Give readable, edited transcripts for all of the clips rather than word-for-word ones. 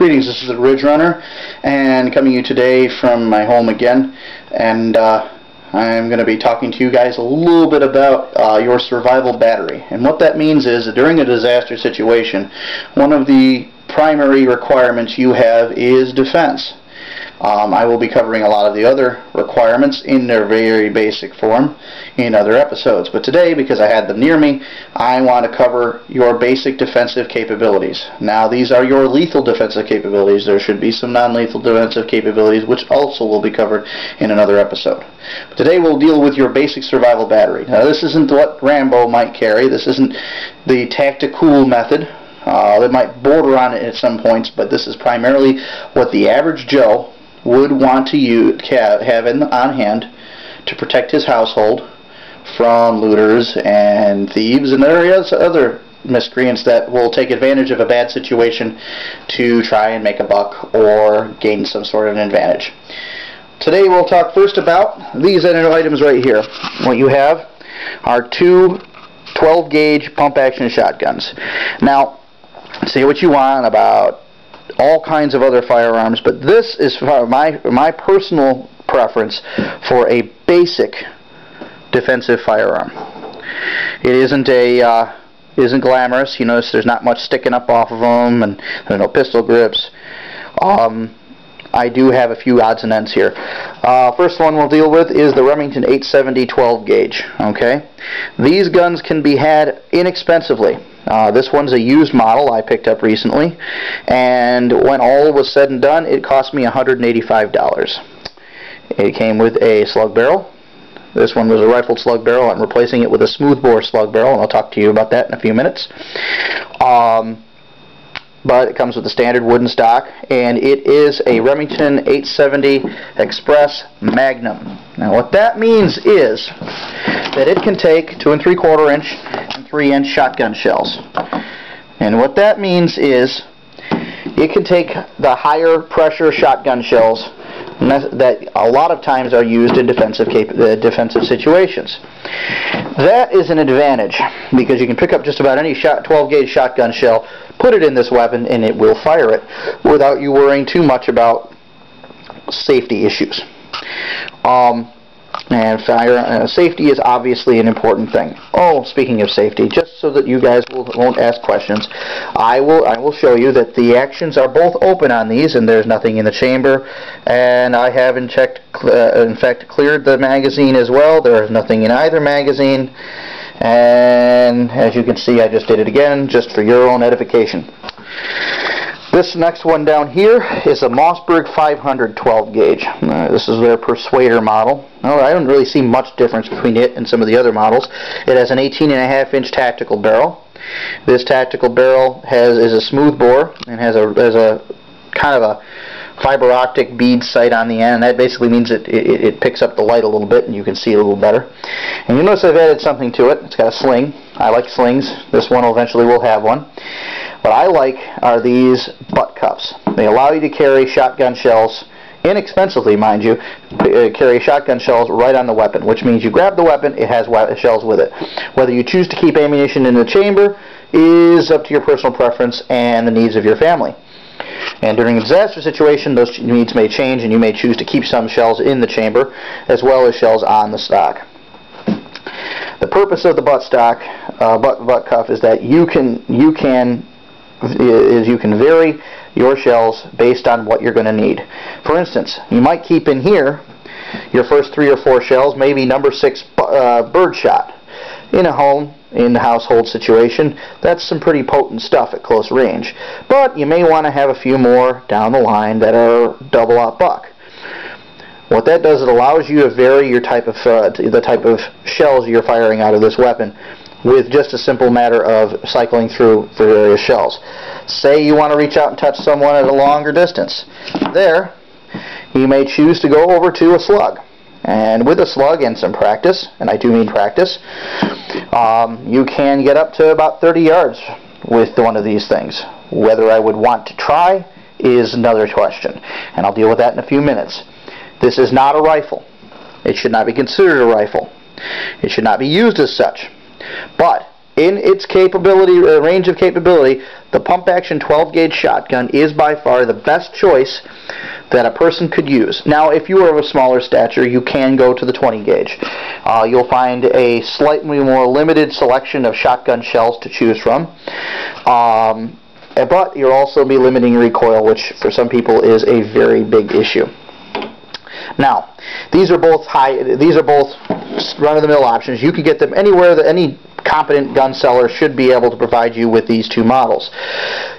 Greetings, this is the Ridge Runner, and coming to you today from my home again, and I'm going to be talking to you guys a little bit about your survival battery. And what that means is that during a disaster situation, one of the primary requirements you have is defense. I will be covering a lot of the other requirements in their very basic form in other episodes. But today, because I had them near me, I want to cover your basic defensive capabilities. Now, these are your lethal defensive capabilities. There should be some non-lethal defensive capabilities, which also will be covered in another episode. But today we'll deal with your basic survival battery. Now, this isn't what Rambo might carry. This isn't the tactical method. That might border on it at some points, but this is primarily what the average Joe would want to have on hand to protect his household from looters and thieves and other miscreants that will take advantage of a bad situation to try and make a buck or gain some sort of an advantage. Today we'll talk first about these items right here. What you have are two 12-gauge pump-action shotguns. Now, say what you want about all kinds of other firearms, but this is my personal preference for a basic defensive firearm. It isn't glamorous. You notice there's not much sticking up off of them, and there's no pistol grips. I do have a few odds and ends here. First one we'll deal with is the Remington 870 12-gauge. Okay, these guns can be had inexpensively. This one's a used model I picked up recently, and when all was said and done, it cost me $185. It came with a slug barrel. This one was a rifled slug barrel. I'm replacing it with a smoothbore slug barrel, and I'll talk to you about that in a few minutes. But it comes with a standard wooden stock, and it is a Remington 870 Express Magnum. Now, what that means is that it can take 2 3/4 inch and 3-inch shotgun shells. And what that means is it can take the higher pressure shotgun shells that a lot of times are used in defensive situations. That is an advantage because you can pick up just about any 12-gauge shotgun shell, put it in this weapon, and it will fire it without you worrying too much about safety issues. And safety is obviously an important thing. Oh, speaking of safety, just so that you guys won't ask questions, I will show you that the actions are both open on these, and there's nothing in the chamber. And I have in fact cleared the magazine as well. There is nothing in either magazine. And as you can see, I just did it again, just for your own edification. This next one down here is a Mossberg 500 12-gauge. This is their Persuader model. Well, I don't really see much difference between it and some of the other models. It has an 18.5-inch tactical barrel. This tactical barrel is a smooth bore and has a kind of a fiber optic bead sight on the end. That basically means it picks up the light a little bit and you can see a little better. And you notice I've added something to it. It's got a sling. I like slings. This one eventually will have one. What I like are these butt cuffs. They allow you to carry shotgun shells, inexpensively mind you, carry shotgun shells right on the weapon, which means you grab the weapon, it has shells with it. Whether you choose to keep ammunition in the chamber is up to your personal preference and the needs of your family. And during a disaster situation, those needs may change, and you may choose to keep some shells in the chamber as well as shells on the stock. The purpose of the butt cuff is that you can vary your shells based on what you're going to need. For instance, you might keep in here your first 3 or 4 shells, maybe number 6 bird shot. In a home, in the household situation, that's some pretty potent stuff at close range. But you may want to have a few more down the line that are double-aught buck. What that does, it allows you to vary your the type of shells you're firing out of this weapon with just a simple matter of cycling through for various shells. Say you want to reach out and touch someone at a longer distance. There, you may choose to go over to a slug. And with a slug and some practice, and I do mean practice, you can get up to about 30 yards with one of these things. Whether I would want to try is another question, and I'll deal with that in a few minutes. This is not a rifle. It should not be considered a rifle. It should not be used as such. But in its capability, range of capability, the pump-action 12-gauge shotgun is by far the best choice that a person could use. Now, if you are of a smaller stature, you can go to the 20-gauge. You'll find a slightly more limited selection of shotgun shells to choose from. But you'll also be limiting recoil, which for some people is a very big issue. Now, these are both run-of-the-mill options. You can get them anywhere that any competent gun seller should be able to provide you with these two models.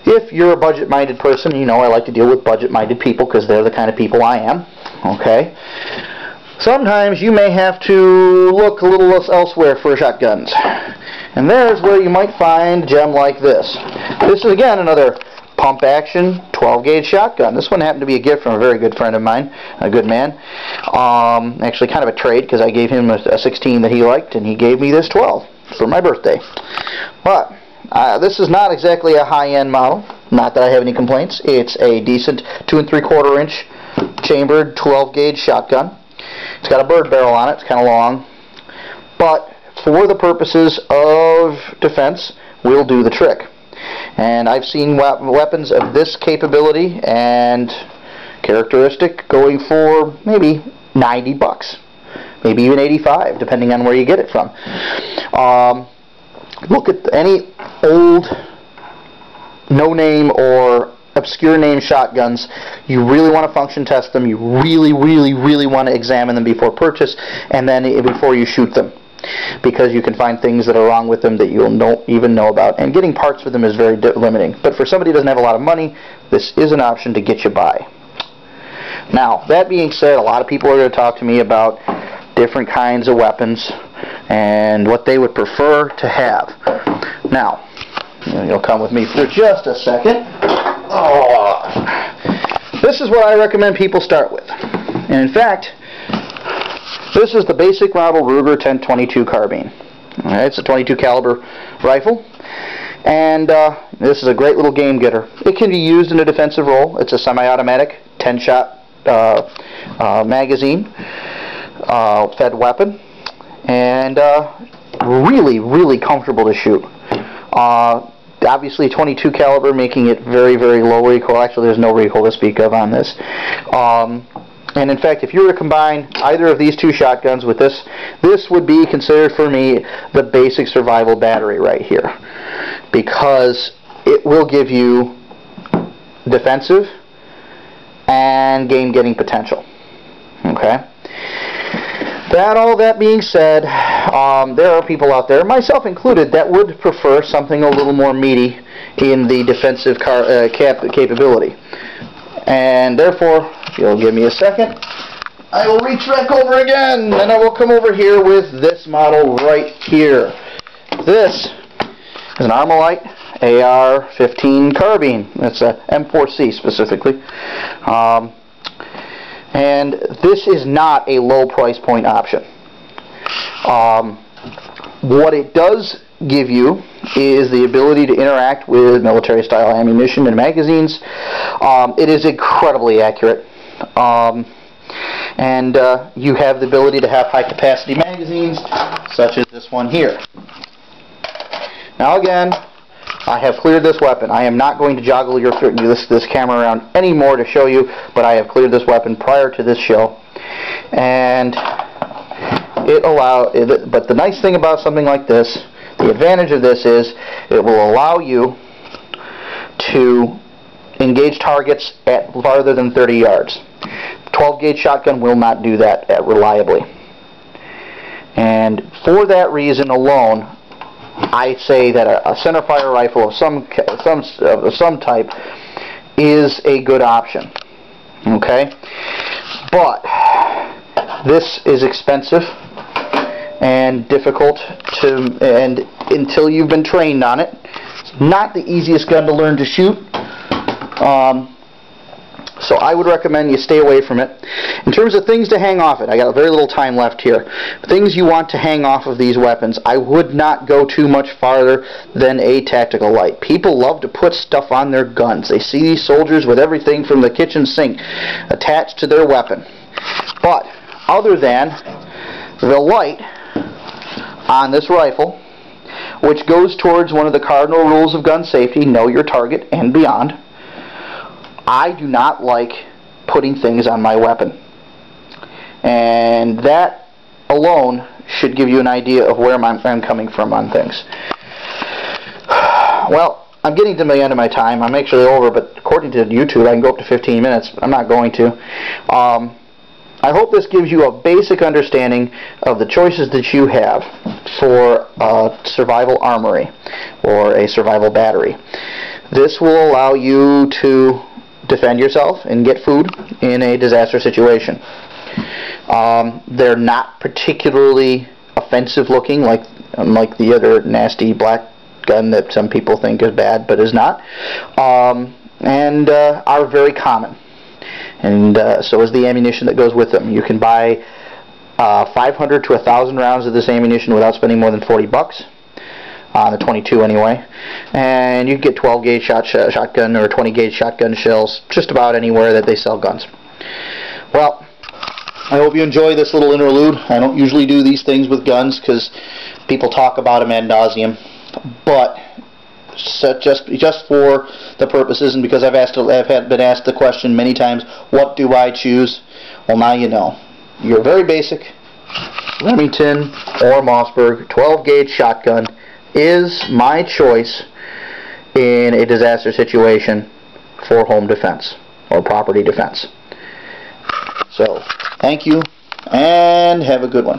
If you're a budget-minded person, you know I like to deal with budget-minded people because they're the kind of people I am. Okay. Sometimes you may have to look a little elsewhere for shotguns. And there's where you might find a gem like this. This is again another pump-action 12-gauge shotgun. This one happened to be a gift from a very good friend of mine, a good man. Actually kind of a trade because I gave him a 16 that he liked and he gave me this 12 for my birthday. But this is not exactly a high-end model. Not that I have any complaints. It's a decent 2 3/4 inch chambered 12-gauge shotgun. It's got a bird barrel on it. It's kind of long. But for the purposes of defense, will do the trick. And I've seen weapons of this capability and characteristic going for maybe 90 bucks. Maybe even 85, depending on where you get it from. Look at any old no-name or obscure name shotguns. You really want to function test them. You really want to examine them before purchase and then before you shoot them, because you can find things that are wrong with them that you'll even know about, and getting parts for them is very limiting. But for somebody who doesn't have a lot of money, this is an option to get you by. Now, that being said, a lot of people are going to talk to me about different kinds of weapons and what they would prefer to have. Now, you'll come with me for just a second. This is what I recommend people start with. And in fact, this is the basic model Ruger 10-22 carbine. Alright, it's a 22 caliber rifle, and this is a great little game getter. It can be used in a defensive role. It's a semi-automatic 10-shot magazine fed weapon, and really comfortable to shoot. Obviously 22 caliber, making it very low recoil. Actually, there's no recoil to speak of on this. And in fact, if you were to combine either of these two shotguns with this, this would be considered for me the basic survival battery right here, because it will give you defensive and game-getting potential. Okay. All that being said, there are people out there, myself included, that would prefer something a little more meaty in the defensive capability. And therefore, if you'll give me a second, I will reach back over again, and I will come over here with this model right here. This is an Armalite AR-15 carbine. It's a M4C specifically. And this is not a low price point option. What it does give you is the ability to interact with military style ammunition and magazines. It is incredibly accurate. And you have the ability to have high capacity magazines such as this one here. Now again, I have cleared this weapon. I am not going to joggle this camera around anymore to show you, but I have cleared this weapon prior to this show. And but the nice thing about something like this, the advantage of this is it will allow you to engage targets at farther than 30 yards. 12-gauge shotgun will not do that reliably. And for that reason alone, I say that a centerfire rifle of some type is a good option. Okay, but this is expensive and difficult and until you've been trained on it, it's not the easiest gun to learn to shoot. So I would recommend you stay away from it. In terms of things to hang off it, I got very little time left here. Things you want to hang off of these weapons, I would not go too much farther than a tactical light. People love to put stuff on their guns. They see these soldiers with everything from the kitchen sink attached to their weapon. But other than the light on this rifle, which goes towards one of the cardinal rules of gun safety, know your target and beyond. I do not like putting things on my weapon. And that alone should give you an idea of where I'm coming from on things. Well, I'm getting to the end of my time. I'm actually over, but according to YouTube, I can go up to 15 minutes. I'm not going to. I hope this gives you a basic understanding of the choices that you have for a survival armory or a survival battery. This will allow you to defend yourself and get food in a disaster situation. They're not particularly offensive looking like the other nasty black gun that some people think is bad but is not, and are very common, and so is the ammunition that goes with them. You can buy 500 to 1,000 rounds of this ammunition without spending more than $40 on the 22 anyway, and you can get 12 gauge shotgun or 20 gauge shotgun shells just about anywhere that they sell guns. Well, I hope you enjoy this little interlude. I don't usually do these things with guns because people talk about them ad nauseum. But just for the purposes, and because I've been asked the question many times, what do I choose? Well, now you know. Your very basic Remington or Mossberg 12 gauge shotgun is my choice in a disaster situation for home defense or property defense. So, thank you and have a good one.